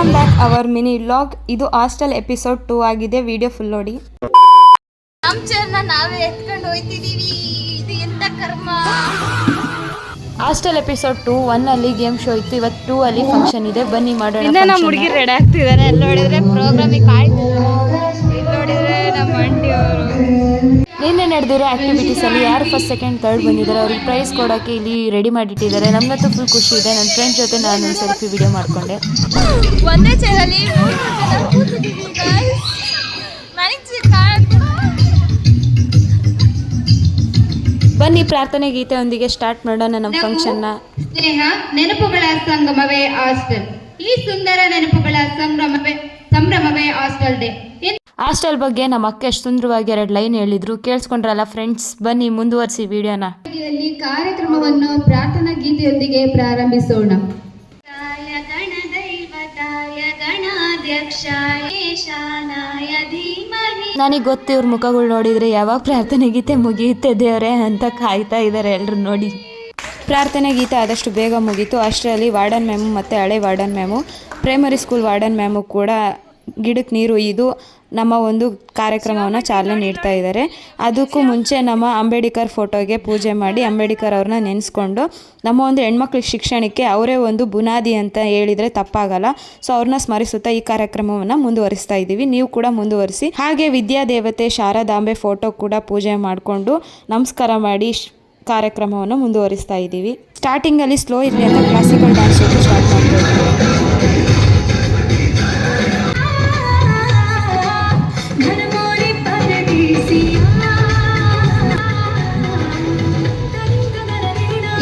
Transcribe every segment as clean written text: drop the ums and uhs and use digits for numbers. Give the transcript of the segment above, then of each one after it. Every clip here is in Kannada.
Welcome back hour mini vlog. ಇದು ಹಾಸ್ಟೆಲ್ ಎಪಿಸೋಡ್ 2 ಆಗಿದೆ. ವಿಡಿಯೋ ಫುಲ್ ನೋಡಿ. ನಮ್ಮ ಚೇರ್ನ ನಾವೇ ಎತ್ಕೊಂಡು ಹೋಯ್ತಿದೀವಿ. ಇದು ಎಂತ ಕರ್ಮ. ಹಾಸ್ಟೆಲ್ ಎಪಿಸೋಡ್ 2 1 ಅಲ್ಲಿ ಗೇಮ್ ಶೋ ಇತ್ತು. ಇವತ್ತು 2 ಅಲ್ಲಿ ಫಂಕ್ಷನ್ ಇದೆ. ಬನ್ನಿ ಮಾಡೋಣ. ಇನ್ನ ನಮ್ಮ ಹುಡುಗಿ ರೆಡಿ ಆಗ್ತಿದ್ದಾರೆ. ಅಲ್ಲಿ ನೋಡಿದ್ರೆ ಪ್ರೋಗ್ರಾಮಿಗೆ ಕಾಯ್ತಿದ್ದಾರೆ. ಇಲ್ಲಿ ನೋಡಿದ್ರೆ ನಮ್ಮ ಆಂಟಿ ಅವರು. ನಿನ್ನೆ ನಡೆದಿರೋ ಆಕ್ಟಿವಿಟೀಸ್ ಅಲ್ಲಿ ಯಾರು ಫಸ್ಟ್ ಸೆಕೆಂಡ್ ಥರ್ಡ್ ಬಂದಿದ್ದಾರೆ ಅವ್ರಿಗೆ ಪ್ರೈಸ್ ಕೊಡೋಕ್ಕೆ ಇಲ್ಲಿ ರೆಡಿ ಮಾಡಿಟ್ಟಿದ್ದಾರೆ. ನಮ್ಗಂತೂ ಫುಲ್ ಖುಷಿ ಇದೆ. ನನ್ನ ಫ್ರೆಂಡ್ ಜೊತೆ ನಾನು ಒಂದು ಸೆಲ್ಫಿ ವಿಡಿಯೋ ಮಾಡ್ಕೊಂಡೆ. ಒಂದೇ ಚೇರಲ್ಲಿ ಕೂತಿದ್ದೀವಿ ಗೈಸ್. ಬನ್ನಿ ಪ್ರಾರ್ಥನೆ ಗೀತೆಯೊಂದಿಗೆ ಸ್ಟಾರ್ಟ್ ಮಾಡೋಣ ನಮ್ಮ ಫಂಕ್ಷನ್ನ. ಸ್ನೇಹ ನೆನಪುಗಳ ಸಂಗಮವೇ ಹಾಸ್ಟೆಲ್. ಈ ಸುಂದರ ನೆನಪುಗಳ ಸಂಭ್ರಮವೇ ಹಾಸ್ಟೆಲ್ ಡೇ. ಹಾಸ್ಟೆಲ್ ಬಗ್ಗೆ ನಮ್ಮ ಅಕ್ಕ ಎಷ್ಟು ಸುಂದರವಾಗಿ 2 ಲೈನ್ ಹೇಳಿದ್ರು. ಕೇಳಿಸ್ಕೊಂಡ್ರಲ್ಲ ಫ್ರೆಂಡ್ಸ್. ಬನ್ನಿ ಮುಂದುವರಿಸಿ ವಿಡಿಯೋನ. ಕಾರ್ಯಕ್ರಮವನ್ನು ಪ್ರಾರ್ಥನಾ ಗೀತೆಯೊಂದಿಗೆ ಪ್ರಾರಂಭಿಸೋಣ. ನನಗೆ ಗೊತ್ತು ಇವ್ರ ಮುಖಗಳು ನೋಡಿದ್ರೆ ಯಾವಾಗ ಪ್ರಾರ್ಥನೆ ಗೀತೆ ಮುಗಿಯುತ್ತೆ ದೇವರೇ ಅಂತ ಕಾಯ್ತಾ ಇದ್ದಾರೆ ಎಲ್ಲರೂ ನೋಡಿ. ಪ್ರಾರ್ಥನೆ ಗೀತೆ ಆದಷ್ಟು ಬೇಗ ಮುಗೀತು. ಅಷ್ಟರಲ್ಲಿ ವಾರ್ಡನ್ ಮ್ಯಾಮು ಮತ್ತು ಹಳೆ warden ma'am, primary school warden ma'am ಕೂಡ ಗಿಡಕ್ಕೆ ನೀರು ಒಯ್ದು ನಮ್ಮ ಒಂದು ಕಾರ್ಯಕ್ರಮವನ್ನು ಚಾಲನೆ ನೀಡ್ತಾ ಇದ್ದಾರೆ. ಅದಕ್ಕೂ ಮುಂಚೆ ನಮ್ಮ ಅಂಬೇಡ್ಕರ್ ಫೋಟೋಗೆ ಪೂಜೆ ಮಾಡಿ ಅಂಬೇಡ್ಕರ್ ಅವ್ರನ್ನ ನೆನೆಸ್ಕೊಂಡು ನಮ್ಮ ಒಂದು ಹೆಣ್ಮಕ್ಳ ಶಿಕ್ಷಣಕ್ಕೆ ಅವರೇ ಒಂದು ಬುನಾದಿ ಅಂತ ಹೇಳಿದರೆ ತಪ್ಪಾಗಲ್ಲ. ಸೊ ಅವ್ರನ್ನ ಸ್ಮರಿಸುತ್ತಾ ಈ ಕಾರ್ಯಕ್ರಮವನ್ನು ಮುಂದುವರಿಸ್ತಾ ಇದ್ದೀವಿ. ನೀವು ಕೂಡ ಮುಂದುವರಿಸಿ. ಹಾಗೆ ವಿದ್ಯಾದೇವತೆ ಶಾರದಾಂಬೆ ಫೋಟೋ ಕೂಡ ಪೂಜೆ ಮಾಡಿಕೊಂಡು ನಮಸ್ಕಾರ ಮಾಡಿ ಕಾರ್ಯಕ್ರಮವನ್ನು ಮುಂದುವರಿಸ್ತಾ ಇದ್ದೀವಿ. ಸ್ಟಾರ್ಟಿಂಗಲ್ಲಿ ಸ್ಲೋ ಇರಲಿ ಅಂತ ಕ್ಲಾಸಿಕಲ್ ಡ್ಯಾನ್ಸ್ ಸ್ಟಾರ್ಟ್ ಮಾಡ್ತಾ ಇದ್ದೀವಿ.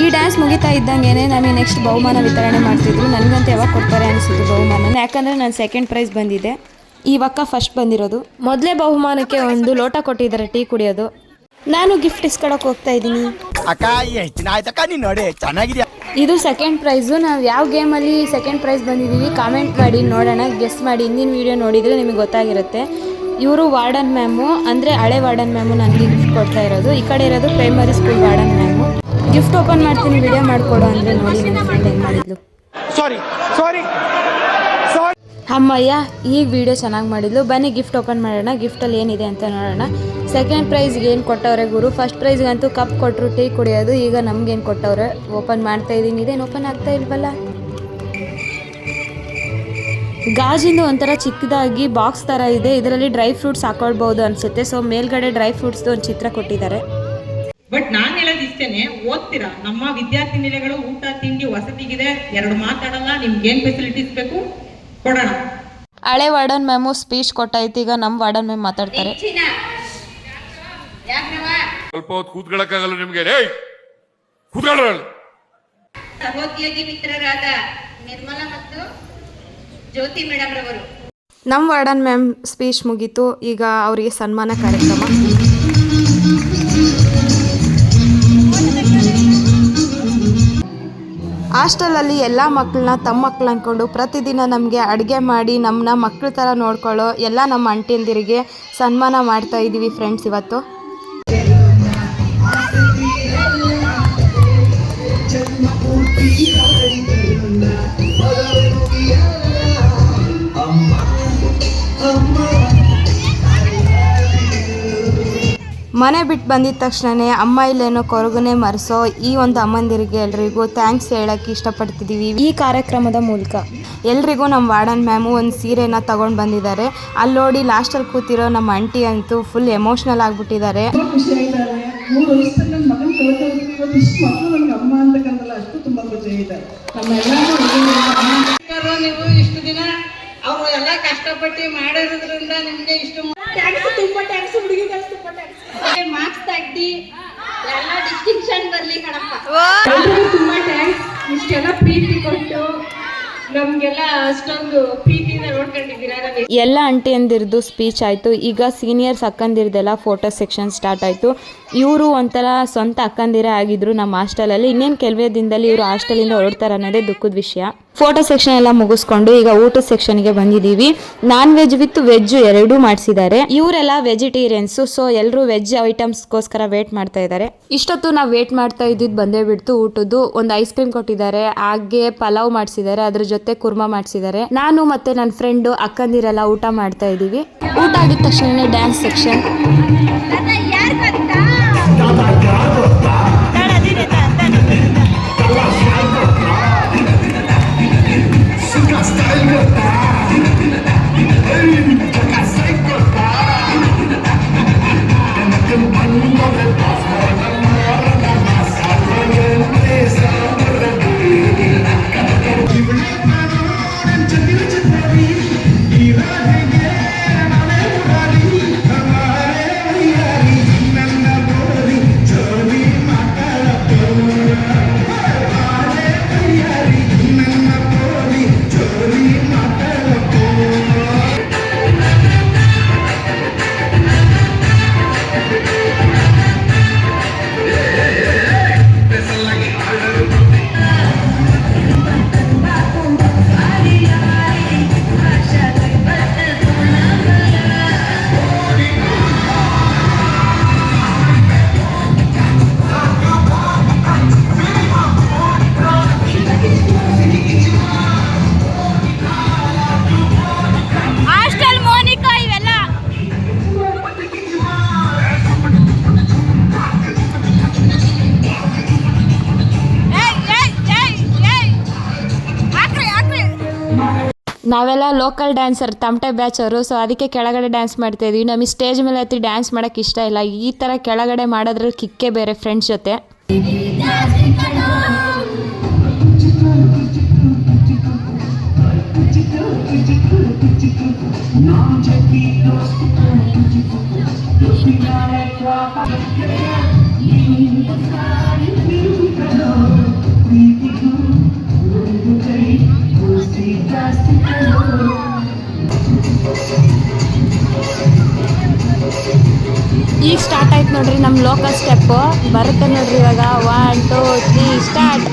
ಈ ಡ್ಯಾನ್ಸ್ ಮುಗಿತಾ ಇದ್ದಂಗೆ ನಮಗೆ ನೆಕ್ಸ್ಟ್ ಬಹುಮಾನ ವಿತರಣೆ ಮಾಡ್ತಿದ್ರು. ನನಗಂತೂ ಯಾವಾಗ ಕೊಡ್ತಾರೆ ಅನಿಸಿದ್ದು ಬಹುಮಾನ. ಯಾಕಂದರೆ ನಾನು ಸೆಕೆಂಡ್ ಪ್ರೈಸ್ ಬಂದಿದ್ದೆ, ಇವಕ್ಕ ಫಸ್ಟ್ ಬಂದಿರೋದು. ಮೊದಲೇ ಬಹುಮಾನಕ್ಕೆ ಒಂದು ಲೋಟ ಕೊಟ್ಟಿದ್ದಾರೆ ಟೀ ಕುಡಿಯೋದು. ನಾನು ಗಿಫ್ಟ್ ಇಸ್ಕೊಳಕ್ಕೆ ಹೋಗ್ತಾ ಇದ್ದೀನಿ. ಇದು ಸೆಕೆಂಡ್ ಪ್ರೈಸು. ನಾವು ಯಾವ ಗೇಮಲ್ಲಿ ಸೆಕೆಂಡ್ ಪ್ರೈಸ್ ಬಂದಿದ್ದೀವಿ ಕಾಮೆಂಟ್ ಮಾಡಿ ನೋಡೋಣ, ಗೆಸ್ ಮಾಡಿ. ಹಿಂದಿನ ವೀಡಿಯೋ ನೋಡಿದರೆ ನಿಮಗೆ ಗೊತ್ತಾಗಿರುತ್ತೆ. ಇವರು ವಾರ್ಡನ್ ಮ್ಯಾಮು, ಅಂದರೆ ಹಳೆ ವಾರ್ಡನ್ ಮ್ಯಾಮು ನನಗೆ ಗಿಫ್ಟ್ ಕೊಡ್ತಾ ಇರೋದು. ಈ ಕಡೆ ಇರೋದು primary school warden ma'am. Gift open ಮಾಡ್ತೀನಿ ವಿಡಿಯೋ ಮಾಡಿಕೊಡು ಅಂದರೆ ನೋಡಿ ನನ್ನ ಫ್ರೆಂಡ್ ಹೆಂಗೆ ಮಾಡಿದ್ಲು. ಅಮ್ಮಯ್ಯ ಈಗ ವಿಡಿಯೋ ಚೆನ್ನಾಗಿ ಮಾಡಿದ್ಲು. ಬನ್ನಿ ಗಿಫ್ಟ್ ಓಪನ್ ಮಾಡೋಣ. ಗಿಫ್ಟಲ್ಲಿ ಏನಿದೆ ಅಂತ ನೋಡೋಣ. ಸೆಕೆಂಡ್ ಪ್ರೈಸ್ಗೆ ಏನು ಕೊಟ್ಟವ್ರೆ ಗುರು. ಫಸ್ಟ್ ಪ್ರೈಸ್ಗಂತೂ ಕಪ್ ಕೊಟ್ಟರು ಟೀ ಕುಡಿಯೋದು. ಈಗ ನಮ್ಗೇನು ಕೊಟ್ಟವ್ರೆ ಓಪನ್ ಮಾಡ್ತಾ ಇದ್ದೀನಿ. ಇದೇನು ಓಪನ್ ಆಗ್ತಾ ಇಲ್ವಲ್ಲ. ಗಾಜಿಂದು ಒಂಥರ ಚಿಕ್ಕದಾಗಿ ಬಾಕ್ಸ್ ಥರ ಇದೆ. ಇದರಲ್ಲಿ ಡ್ರೈ ಫ್ರೂಟ್ಸ್ ಹಾಕೊಳ್ಬೋದು ಅನಿಸುತ್ತೆ. ಸೊ ಮೇಲ್ಗಡೆ ಡ್ರೈ ಫ್ರೂಟ್ಸ್ದು ಒಂದು ಚಿತ್ರ ಕೊಟ್ಟಿದ್ದಾರೆ. ಬಟ್ ನಾನು ಹೇಳೋದು ಇಷ್ಟೇನೆ, ಓದ್ತೀರಾ ನಮ್ಮ ವಿದ್ಯಾರ್ಥಿ ನಿಲಯಗಳು ಊಟ ತಿಂಡಿ ವಸತಿಗಿದೆ. 2 ಮಾತಾಡಲ್ಲ. ನಿಮ್ಗೆ ಏನ್ ಫೆಸಿಲಿಟೀಸ್ ಬೇಕು ಕೊಡೋಣ. ಹಳೆ ವಾರ್ಡನ್ ಮ್ಯಾಮು ಸ್ಪೀಚ್ ಕೊಟ್ಟಾಯ್ತು. ಈಗ ನಮ್ಮ ವಾರ್ಡನ್ ಮ್ಯಾಮ್ ಮಾತಾಡ್ತಾರೆ. ಸ್ವಲ್ಪ ಹೊತ್ತು ಕೂತ್ಕೊಳ್ಳಕ್ಕಾಗಲ್ಲ ನಿಮ್ಗೆ. ಸಹೋದ್ಯೋಗಿ ಮಿತ್ರರಾದ ನಿರ್ಮಲಾ ಮತ್ತು ಜ್ಯೋತಿ ಮೇಡಮ್ ರವರು. ನಮ್ಮ ವಾರ್ಡನ್ ಮ್ಯಾಮ್ ಸ್ಪೀಚ್ ಮುಗೀತು. ಈಗ ಅವರಿಗೆ ಸನ್ಮಾನ ಕಾರ್ಯಕ್ರಮ. ಹಾಸ್ಟೆಲಲ್ಲಿ ಎಲ್ಲ ಮಕ್ಕಳನ್ನ ತಮ್ಮ ಮಕ್ಕಳು ಅಂದ್ಕೊಂಡು ಪ್ರತಿದಿನ ನಮಗೆ ಅಡುಗೆ ಮಾಡಿ ನಮ್ಮನ್ನ ಮಕ್ಕಳ ಥರ ನೋಡ್ಕೊಳ್ಳೋ ಎಲ್ಲ ನಮ್ಮ ಅಂಟಿಯಂದಿರಿಗೆ ಸನ್ಮಾನ ಮಾಡ್ತಾ ಇದ್ದೀವಿ ಫ್ರೆಂಡ್ಸ್ ಇವತ್ತು. ಮನೆ ಬಿಟ್ಟು ಬಂದಿದ ತಕ್ಷಣವೇ ಅಮ್ಮ ಇಲ್ಲೇನೋ ಕೊರಗುನೆ ಮರೆಸೋ ಈ ಒಂದು ಅಮ್ಮಂದಿರಿಗೆ ಎಲ್ರಿಗೂ ಥ್ಯಾಂಕ್ಸ್ ಹೇಳೋಕ್ಕೆ ಇಷ್ಟಪಡ್ತಿದ್ದೀವಿ ಈ ಕಾರ್ಯಕ್ರಮದ ಮೂಲಕ. ಎಲ್ರಿಗೂ ನಮ್ಮ ವಾರ್ಡನ್ ಮ್ಯಾಮು ಒಂದು ಸೀರೆನ ತಗೊಂಡು ಬಂದಿದ್ದಾರೆ. ಅಲ್ಲಿ ನೋಡಿ ಲಾಸ್ಟಲ್ಲಿ ಕೂತಿರೋ ನಮ್ಮ ಆಂಟಿ ಅಂತೂ ಫುಲ್ ಎಮೋಷ್ನಲ್ ಆಗಿಬಿಟ್ಟಿದ್ದಾರೆ. ನೀವು ಇಷ್ಟು ದಿನ ಅವರು ಎಲ್ಲ ಕಷ್ಟಪಟ್ಟು ಮಾಡಿರೋದ್ರಿಂದ ನಿಮ್ಗೆ ಇಷ್ಟು ತುಂಬಾ ಟ್ಯಾಂಕ್ಸ್ ಹುಡುಗಿಗೆ ತುಂಬಾ ಟ್ಯಾಂಕ್ಸ್. ಮಾರ್ಕ್ಸ್ ತೆಗ್ದಿ ಎಲ್ಲ ಡಿಸ್ಟಿಂಕ್ಷನ್ ಬರ್ಲಿ ಕಣಪ್ಪ. ತುಂಬಾ ಥ್ಯಾಂಕ್ಸ್. ಇಷ್ಟೆಲ್ಲ ಪ್ರೀತಿ ಕೊಟ್ಟು ನಮ್ಗೆಲ್ಲ ಅಷ್ಟೊಂದು ಪ್ರೀತಿಯಿಂದ ನೋಡ್ಕೊಂಡಿದ್ದೀರಾ. ಎಲ್ಲ ಅಂಟಿಯಂದಿರದು ಸ್ಪೀಚ್ ಆಯಿತು. ಈಗ ಸೀನಿಯರ್ಸ್ ಅಕ್ಕಂದಿರದೆಲ್ಲ ಫೋಟೋ ಸೆಕ್ಷನ್ ಸ್ಟಾರ್ಟ್ ಆಯಿತು. ಇವರು ಒಂಥರ ಸ್ವಂತ ಅಕ್ಕಂದಿರೇ ಆಗಿದ್ರು ನಮ್ಮ ಹಾಸ್ಟೆಲಲ್ಲಿ. ಇನ್ನೇನು ಕೆಲವೇ ದಿನದಲ್ಲಿ ಇವರು ಹಾಸ್ಟೆಲಿಂದ ಹೊರಡ್ತಾರೆ ಅನ್ನೋದೇ ದುಃಖದ ವಿಷಯ. ಫೋಟೋ ಸೆಕ್ಷನ್ ಎಲ್ಲ ಮುಗಿಸ್ಕೊಂಡು ಈಗ ಊಟದ ಸೆಕ್ಷನ್ಗೆ ಬಂದಿದ್ದೀವಿ. ನಾನ್ ವೆಜ್ ವಿತ್ ವೆಜ್ ಎರಡೂ ಮಾಡಿಸಿದ್ದಾರೆ. ಇವರೆಲ್ಲ ವೆಜಿಟೇರಿಯನ್ಸು, ಸೊ ಎಲ್ಲರೂ ವೆಜ್ ಐಟಮ್ಸ್ಗೋಸ್ಕರ ವೇಟ್ ಮಾಡ್ತಾ ಇದ್ದಾರೆ. ಇಷ್ಟೊತ್ತು ನಾವು ವೇಟ್ ಮಾಡ್ತಾ ಇದ್ದಿದ್ದು ಬಂದೇ ಬಿಡ್ತು ಊಟದ್ದು. ಒಂದು ಐಸ್ ಕ್ರೀಮ್ ಕೊಟ್ಟಿದ್ದಾರೆ, ಹಾಗೆ ಪಲಾವ್ ಮಾಡಿಸಿದ್ದಾರೆ, ಅದ್ರ ಜೊತೆ ಕುರ್ಮಾ ಮಾಡಿಸಿದ್ದಾರೆ. ನಾನು ಮತ್ತೆ ನನ್ನ ಫ್ರೆಂಡು ಅಕ್ಕಂದಿರೆಲ್ಲ ಊಟ ಮಾಡ್ತಾ ಇದ್ದೀವಿ. ಊಟ ಆಗಿದ ತಕ್ಷಣ ಡ್ಯಾನ್ಸ್ ಸೆಕ್ಷನ್. ನಾವೆಲ್ಲ ಲೋಕಲ್ ಡ್ಯಾನ್ಸರ್, ತಮಟೆ ಬ್ಯಾಚರು, ಸೊ ಅದಕ್ಕೆ ಕೆಳಗಡೆ ಡ್ಯಾನ್ಸ್ ಮಾಡ್ತಾ ಇದೀವಿ. ನಮಗೆ ಸ್ಟೇಜ್ ಮೇಲೆ ಹತ್ತಿ ಡ್ಯಾನ್ಸ್ ಮಾಡೋಕ್ಕೆ ಇಷ್ಟ ಇಲ್ಲ. ಈ ಥರ ಕೆಳಗಡೆ ಮಾಡೋದ್ರಲ್ಲಿ ಕಿಕ್ಕೇ ಬೇರೆ ಫ್ರೆಂಡ್ಸ್ ಜೊತೆ. ಈಗ ಸ್ಟಾರ್ಟ್ ಆಯ್ತು ನೋಡ್ರಿ ನಮ್ಮ ಲೋಕಲ್ ಸ್ಟೆಪ್ಪು. ಬರುತ್ತೆ ನೋಡ್ರಿ ಇವಾಗ. 1 2 3 ಸ್ಟಾರ್ಟ್.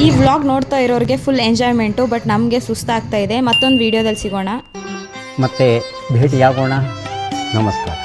ಈ ವ್ಲಾಗ್ ನೋಡ್ತಾ ಇರೋರಿಗೆ ಫುಲ್ ಎಂಜಾಯ್ಮೆಂಟು, ಬಟ್ ನಮಗೆ ಸುಸ್ತಾಗ್ತಾ ಇದೆ. ಮತ್ತೊಂದು ವಿಡಿಯೋದಲ್ಲಿ ಸಿಗೋಣ, ಮತ್ತೆ ಭೇಟಿಯಾಗೋಣ. ನಮಸ್ಕಾರ.